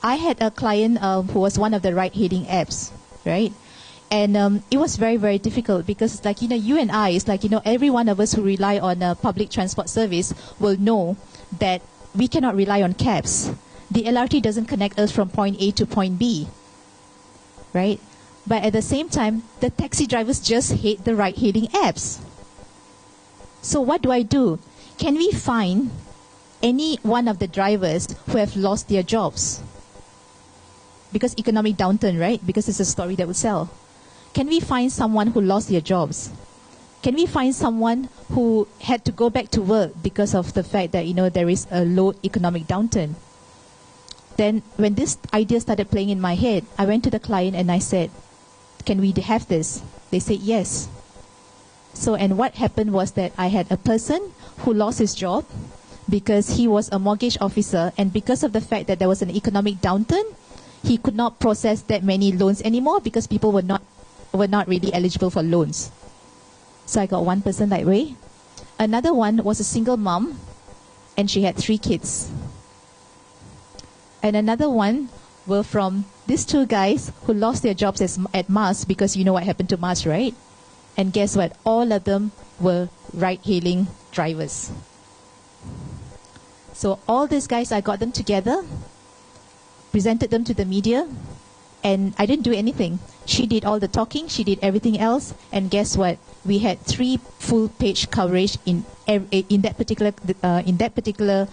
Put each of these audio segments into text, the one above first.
I had a client who was one of the ride-hailing apps, right? And it was very, very difficult because, like, you and I, it's like, every one of us who rely on a public transport service will know that we cannot rely on cabs. The LRT doesn't connect us from point A to point B, right? But at the same time, the taxi drivers just hate the ride-hailing apps. So what do? Can we find any one of the drivers who have lost their jobs? Because economic downturn, right? Because it's a story that would sell. Can we find someone who lost their jobs? Can we find someone who had to go back to work because of the fact that, there is a low economic downturn? Then when this idea started playing in my head, I went to the client and I said, can we have this? They said yes. So, and what happened was that I had a person who lost his job because he was a mortgage officer, and because of the fact that there was an economic downturn, he could not process that many loans anymore because people were not really eligible for loans. So I got one person that way. Another one was a single mom, and she had 3 kids. And another one were from these 2 guys who lost their jobs at Mars, because you know what happened to Mars, right? And guess what? All of them were ride-hailing drivers. So all these guys, I got them together, presented them to the media, and I didn't do anything. She did all the talking, she did everything else, and guess what? We had 3 full-page coverage in that particular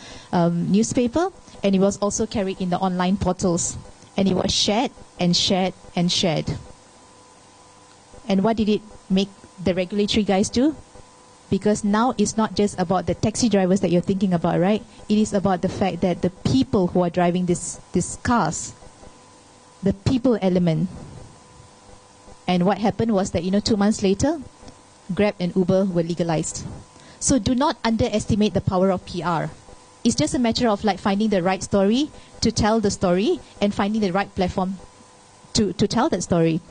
newspaper, and it was also carried in the online portals, and it was shared and shared and shared. And what did it make the regulatory guys do? Because now it's not just about the taxi drivers that you're thinking about, right? It is about the fact that the people who are driving these cars, the people element. And what happened was that, 2 months later, Grab and Uber were legalized. So do not underestimate the power of PR. It's just a matter of like finding the right story to tell the story and finding the right platform to tell that story.